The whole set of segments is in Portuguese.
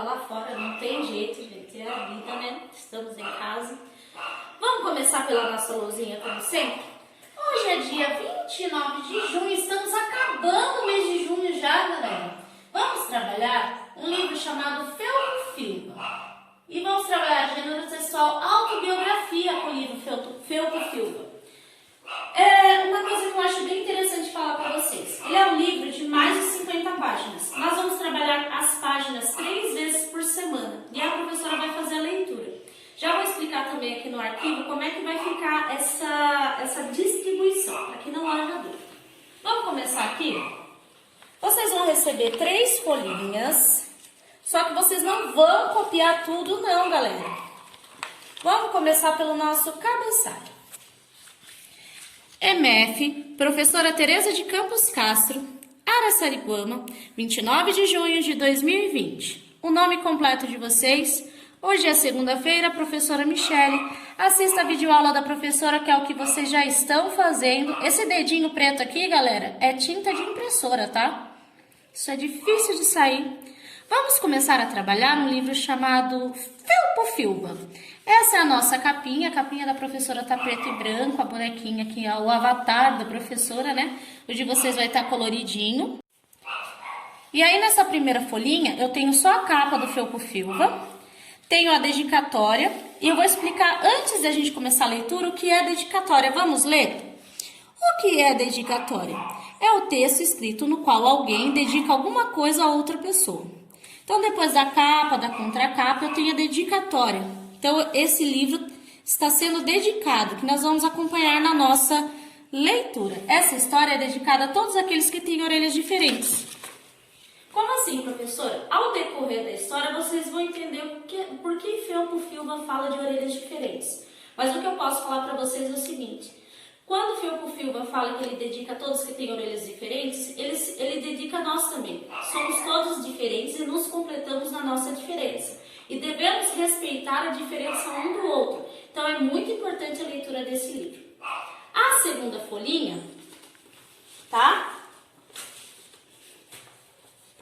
chuva lá fora, não tem jeito, gente, é a vida, né? Estamos em casa. Vamos começar pela nossa lousinha, como sempre? Hoje é dia 29 de junho, estamos acabando o mês de junho já, galera. Vamos trabalhar um livro chamado Felpo Filva. E vamos trabalhar gênero textual autobiografia com o livro Felpo Filva. Uma coisa que eu acho bem interessante falar para vocês. Ele é um livro de mais de 50 páginas. Nós vamos trabalhar as páginas 3 vezes por semana. E a professora vai fazer a leitura. Já vou explicar também aqui no arquivo como é que vai ficar essa distribuição, para que não haja dúvida. Vamos começar aqui? Vocês vão receber 3 folhinhas, só que vocês não vão copiar tudo não, galera. Vamos começar pelo nosso cabeçalho. MF, professora Tereza de Campos Castro, Araçariguama, 29 de junho de 2020. O nome completo de vocês... Hoje é segunda-feira, professora Michele. Assista a videoaula da professora, que é o que vocês já estão fazendo. Esse dedinho preto aqui, galera, é tinta de impressora, tá? Isso é difícil de sair. Vamos começar a trabalhar um livro chamado Felpo Filva. Essa é a nossa capinha. A capinha da professora tá preto e branco. A bonequinha aqui é o avatar da professora, né? O de vocês vai estar coloridinho. E aí, nessa primeira folhinha, eu tenho só a capa do Felpo Filva. Tenho a dedicatória e eu vou explicar antes da gente começar a leitura o que é dedicatória. Vamos ler? O que é dedicatória? É o texto escrito no qual alguém dedica alguma coisa a outra pessoa. Então, depois da capa, da contracapa, eu tenho a dedicatória. Então, esse livro está sendo dedicado, que nós vamos acompanhar na nossa leitura. Essa história é dedicada a todos aqueles que têm orelhas diferentes. Como assim, professora? Ao decorrer da história, vocês vão entender por que Felpo Filva fala de orelhas diferentes. Mas o que eu posso falar para vocês é o seguinte. Quando Felpo Filva fala que ele dedica a todos que têm orelhas diferentes, ele dedica a nós também. Somos todos diferentes e nos completamos na nossa diferença. E devemos respeitar a diferença um do outro. Então, é muito importante a leitura desse livro. A segunda folhinha, tá?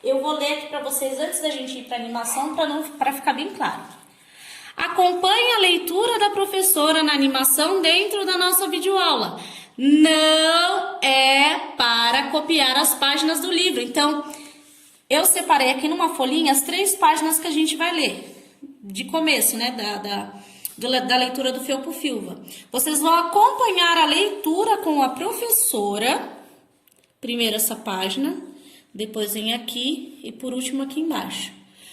Eu vou ler aqui para vocês antes da gente ir para a animação, para ficar bem claro. Acompanhe a leitura da professora na animação dentro da nossa videoaula. Não é para copiar as páginas do livro. Então, eu separei aqui numa folhinha as 3 páginas que a gente vai ler. De começo, né? Da leitura do Felpo Filva. Vocês vão acompanhar a leitura com a professora. Primeiro essa página. Depois vem aqui e por último aqui embaixo.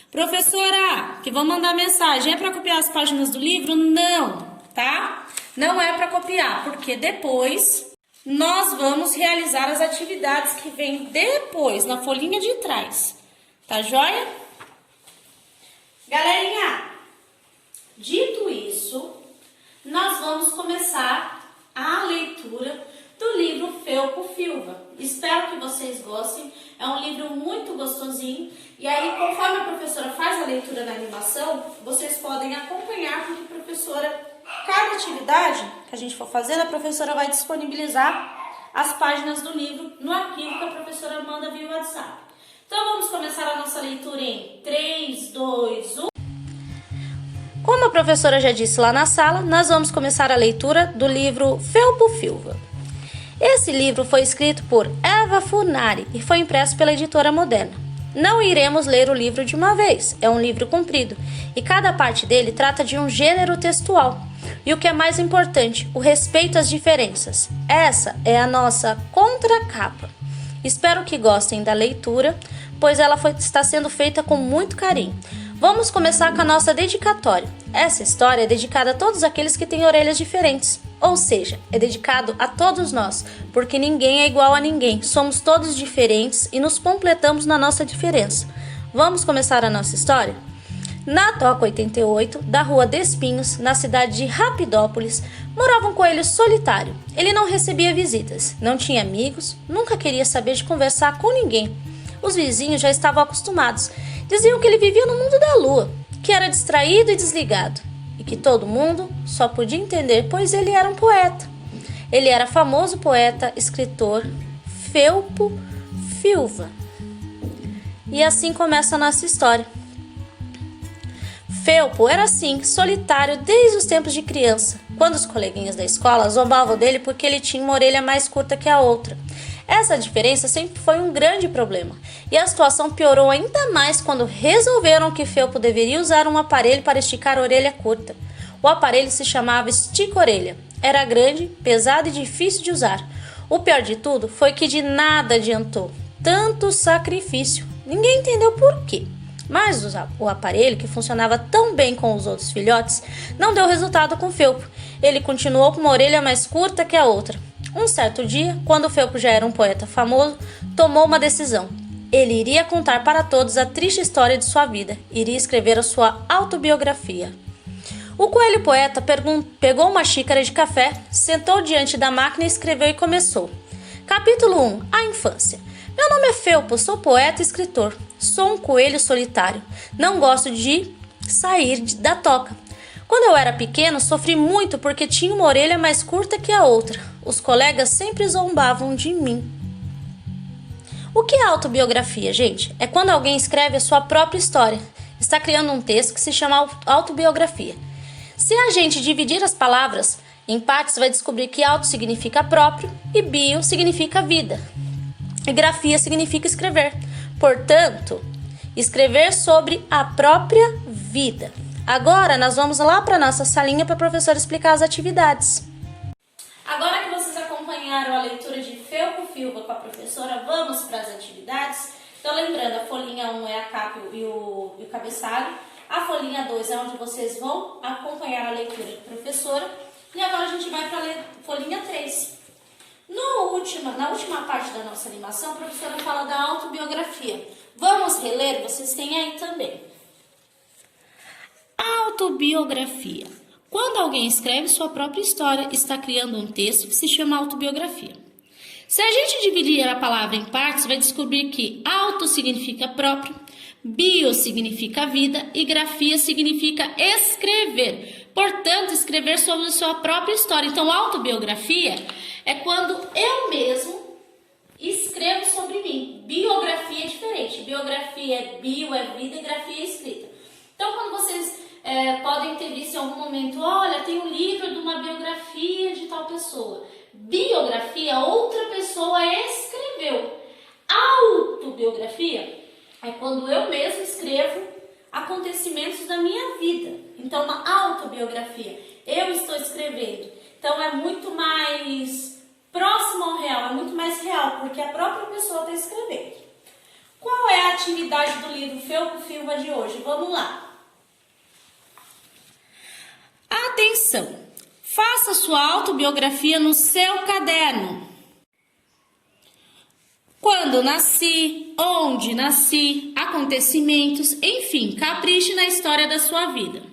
Professora, que vão mandar mensagem, é para copiar as páginas do livro? Não, tá? Não é para copiar, porque depois nós vamos realizar as atividades que vêm depois, na folhinha de trás. Tá joia? Galerinha, dito isso, nós vamos começar a leitura do livro Felpo Filva. Espero que vocês gostem. É um livro muito gostosinho. E aí, conforme a professora faz a leitura da animação, vocês podem acompanhar, porque a professora, cada atividade que a gente for fazer, a professora vai disponibilizar as páginas do livro no arquivo que a professora manda via WhatsApp. Então, vamos começar a nossa leitura em 3, 2, 1... Como a professora já disse lá na sala, nós vamos começar a leitura do livro Felpo Filva. Esse livro foi escrito por Eva Funari e foi impresso pela editora Moderna. Não iremos ler o livro de uma vez, é um livro comprido, e cada parte dele trata de um gênero textual. E o que é mais importante, o respeito às diferenças. Essa é a nossa contracapa. Espero que gostem da leitura, pois ela está sendo feita com muito carinho. Vamos começar com a nossa dedicatória. Essa história é dedicada a todos aqueles que têm orelhas diferentes. Ou seja, é dedicado a todos nós, porque ninguém é igual a ninguém. Somos todos diferentes e nos completamos na nossa diferença. Vamos começar a nossa história? Na Toca 88, da rua Despinhos, na cidade de Rapidópolis, morava um coelho solitário. Ele não recebia visitas, não tinha amigos, nunca queria saber de conversar com ninguém. Os vizinhos já estavam acostumados. Diziam que ele vivia no mundo da lua, que era distraído e desligado, e que todo mundo só podia entender, pois ele era um poeta. Ele era famoso poeta, escritor Felpo Filva. E assim começa a nossa história. Felpo era assim, solitário desde os tempos de criança, quando os coleguinhas da escola zombavam dele porque ele tinha uma orelha mais curta que a outra. Essa diferença sempre foi um grande problema, e a situação piorou ainda mais quando resolveram que Felpo deveria usar um aparelho para esticar a orelha curta. O aparelho se chamava estica-orelha. Era grande, pesado e difícil de usar. O pior de tudo foi que de nada adiantou. Tanto sacrifício. Ninguém entendeu por quê. Mas o aparelho, que funcionava tão bem com os outros filhotes, não deu resultado com Felpo. Ele continuou com uma orelha mais curta que a outra. Um certo dia, quando Felpo já era um poeta famoso, tomou uma decisão. Ele iria contar para todos a triste história de sua vida. Iria escrever a sua autobiografia. O coelho poeta pegou uma xícara de café, sentou diante da máquina, escreveu e começou. Capítulo 1. A infância. Meu nome é Felpo, sou poeta e escritor. Sou um coelho solitário. Não gosto de sair da toca. Quando eu era pequeno, sofri muito porque tinha uma orelha mais curta que a outra. Os colegas sempre zombavam de mim. O que é autobiografia, gente? É quando alguém escreve a sua própria história. Está criando um texto que se chama autobiografia. Se a gente dividir as palavras em partes, vai descobrir que auto significa próprio e bio significa vida. E grafia significa escrever. Portanto, escrever sobre a própria vida. Agora nós vamos lá para a nossa salinha para a professora explicar as atividades. Agora que vocês acompanharam a leitura de Felpo Filva com a professora, vamos para as atividades. Então lembrando, a folhinha 1 é a capa e o cabeçalho. A folhinha 2 é onde vocês vão acompanhar a leitura da professora. E agora a gente vai para a folhinha 3. Na última parte da nossa animação, a professora fala da autobiografia. Vamos reler? Vocês têm aí também. Autobiografia. Quando alguém escreve sua própria história, está criando um texto que se chama autobiografia. Se a gente dividir a palavra em partes, vai descobrir que auto significa próprio, bio significa vida e grafia significa escrever. Portanto, escrever sobre sua própria história. Então, autobiografia é quando eu mesmo escrevo sobre mim. Biografia é diferente. Biografia é bio, é vida, e grafia é escrita. Então, quando vocês podem ter visto em algum momento, olha, tem um livro de uma biografia de tal pessoa. Biografia, outra pessoa escreveu. Autobiografia é quando eu mesmo escrevo acontecimentos da minha vida. Então, uma autobiografia, eu estou escrevendo. Então, é muito mais próximo ao real, é muito mais real, porque a própria pessoa está escrevendo. Qual é a atividade do livro Felpo Filva de hoje? Vamos lá. Atenção! Faça sua autobiografia no seu caderno. Quando nasci, onde nasci, acontecimentos, enfim, capriche na história da sua vida.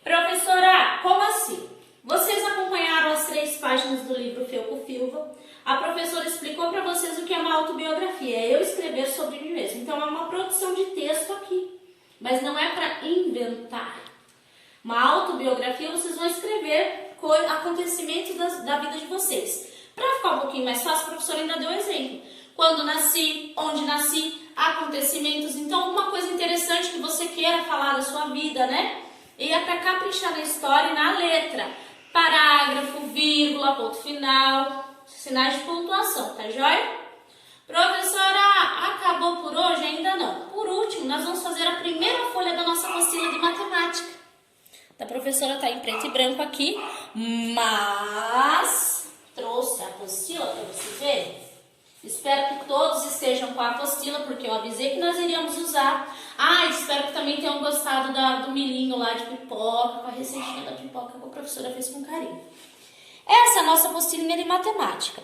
Professora, como assim? Vocês acompanharam as 3 páginas do livro Felpo Filva. A professora explicou para vocês o que é uma autobiografia. É eu escrever sobre mim mesmo. Então, é uma produção de texto aqui. Mas não é para inventar. Uma autobiografia, vocês vão escrever acontecimentos da vida de vocês. Para ficar um pouquinho mais fácil, a professora ainda deu exemplo. Quando nasci, onde nasci, acontecimentos. Então, alguma coisa interessante que você queira falar da sua vida, né? E é para caprichar na história e na letra. Parágrafo, vírgula, ponto final, sinais de pontuação, tá joia? Professora, acabou por hoje? Ainda não. Por último, nós vamos fazer a primeira folha da nossa apostila de matemática. A professora está em preto e branco aqui, mas trouxe a apostila para vocês verem. Espero que todos estejam com a apostila, porque eu avisei que nós iríamos usar. Espero que também tenham gostado do milhinho lá de pipoca, com a receitinha da pipoca que a professora fez com carinho. Essa é a nossa apostilinha de matemática.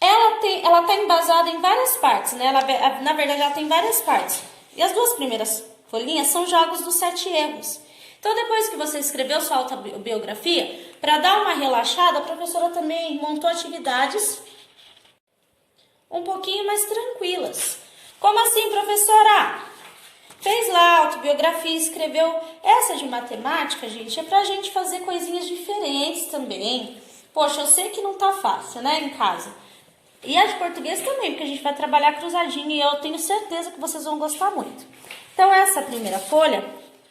Ela está embasada em várias partes, né? Na verdade, ela tem várias partes. E as 2 primeiras folhinhas são jogos dos 7 erros. Então, depois que você escreveu sua autobiografia, para dar uma relaxada, a professora também montou atividades um pouquinho mais tranquilas. Como assim, professora? Fez lá a autobiografia, escreveu. Essa de matemática, gente, é pra gente fazer coisinhas diferentes também. Poxa, eu sei que não tá fácil, né, em casa. E a de português também, porque a gente vai trabalhar cruzadinho e eu tenho certeza que vocês vão gostar muito. Então, essa primeira folha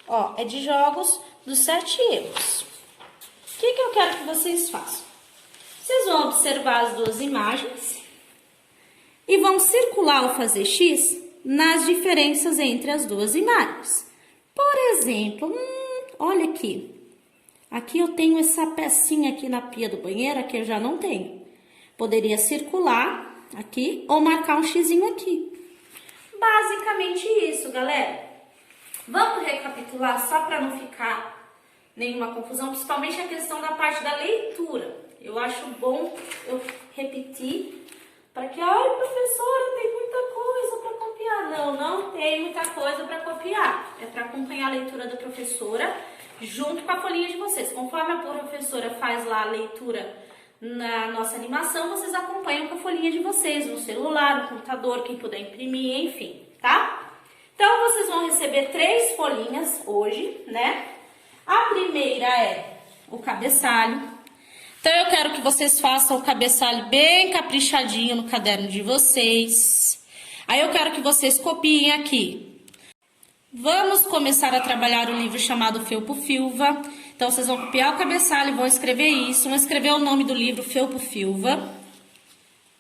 Ó, é de jogos dos 7 erros. O que eu quero que vocês façam? Vocês vão observar as duas imagens e vão circular ou fazer X nas diferenças entre as duas imagens. Por exemplo, olha aqui. Aqui eu tenho essa pecinha aqui na pia do banheiro, aqui eu já não tenho. Poderia circular aqui ou marcar um xizinho aqui. Basicamente isso, galera. Vamos recapitular só para não ficar nenhuma confusão, principalmente a questão da parte da leitura. Eu acho bom eu repetir para que, ai, professora, tem muita coisa para copiar. Não, não tem muita coisa para copiar. É para acompanhar a leitura da professora junto com a folhinha de vocês. Conforme a professora faz lá a leitura na nossa animação, vocês acompanham com a folhinha de vocês, no celular, no computador, quem puder imprimir, enfim, tá? Então, vocês vão receber 3 folhinhas hoje, né? A primeira é o cabeçalho. Então, eu quero que vocês façam o cabeçalho bem caprichadinho no caderno de vocês. Aí, eu quero que vocês copiem aqui. Vamos começar a trabalhar o livro chamado Felpo Filva. Então, vocês vão copiar o cabeçalho e vão escrever isso. Vão escrever o nome do livro Felpo Filva,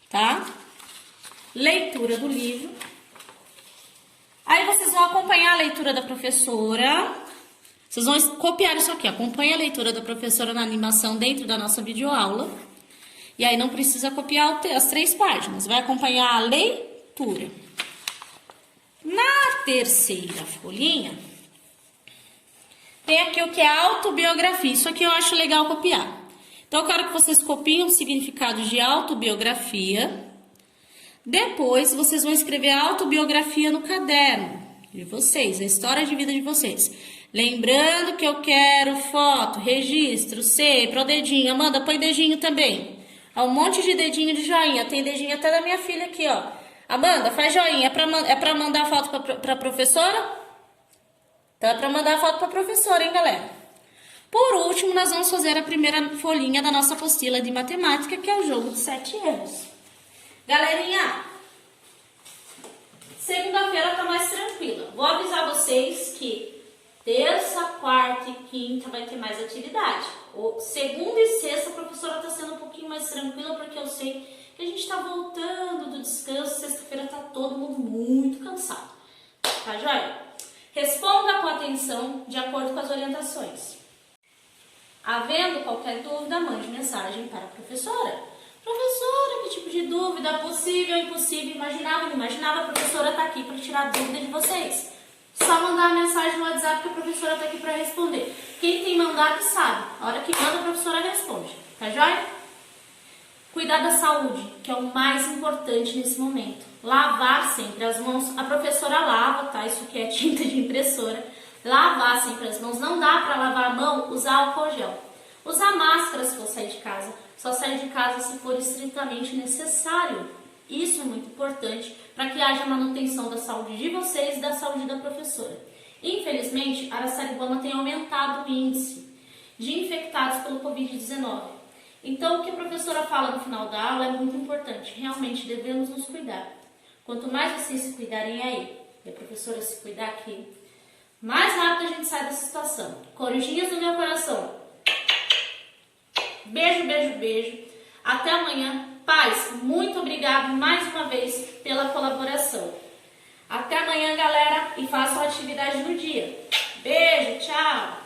tá? Leitura do livro. Aí, vocês vão acompanhar a leitura da professora. Vocês vão copiar isso aqui, acompanha a leitura da professora na animação dentro da nossa videoaula. E aí não precisa copiar as 3 páginas, vai acompanhar a leitura. Na terceira folhinha, tem aqui o que é autobiografia. Isso aqui eu acho legal copiar. Então, eu quero que vocês copiem o significado de autobiografia. Depois, vocês vão escrever a autobiografia no caderno de vocês, a história de vida de vocês. Lembrando que eu quero foto, registro, C, pro dedinho. Amanda, põe dedinho também. Há um monte de dedinho de joinha. Tem dedinho até da minha filha aqui, ó. Amanda, faz joinha. É pra mandar foto pra professora? Então, é pra mandar foto pra professora, hein, galera? Por último, nós vamos fazer a primeira folhinha da nossa apostila de matemática, que é o jogo dos 7 erros. Galerinha, segunda-feira tá mais tranquila. Vou avisar vocês que terça, quarta e quinta vai ter mais atividade. Segunda e sexta a professora está sendo um pouquinho mais tranquila, porque eu sei que a gente está voltando do descanso. Sexta-feira está todo mundo muito cansado. Tá, joia? Responda com atenção, de acordo com as orientações. Havendo qualquer dúvida, mande mensagem para a professora. Professora, que tipo de dúvida? Possível, impossível, imaginável, inimaginável? A professora está aqui para tirar a dúvida de vocês. Só mandar uma mensagem no WhatsApp que a professora está aqui para responder. Quem tem mandado sabe. A hora que manda, a professora responde. Tá joia? Cuidar da saúde, que é o mais importante nesse momento. Lavar sempre as mãos. A professora lava, tá? Isso aqui é tinta de impressora. Lavar sempre as mãos. Não dá para lavar a mão, usar álcool gel. Usar máscara se for sair de casa. Só sair de casa se for estritamente necessário. Isso é muito importante para que haja manutenção da saúde de vocês e da saúde da professora. Infelizmente, Araçariguama tem aumentado o índice de infectados pelo Covid-19. Então, o que a professora fala no final da aula é muito importante. Realmente, devemos nos cuidar. Quanto mais vocês se cuidarem aí, e a professora se cuidar aqui, mais rápido a gente sai dessa situação. Corujinhas do meu coração. Beijo, beijo, beijo. Até amanhã. Paz, muito obrigado mais uma vez pela colaboração. Até amanhã, galera, e façam a atividade no dia. Beijo, tchau!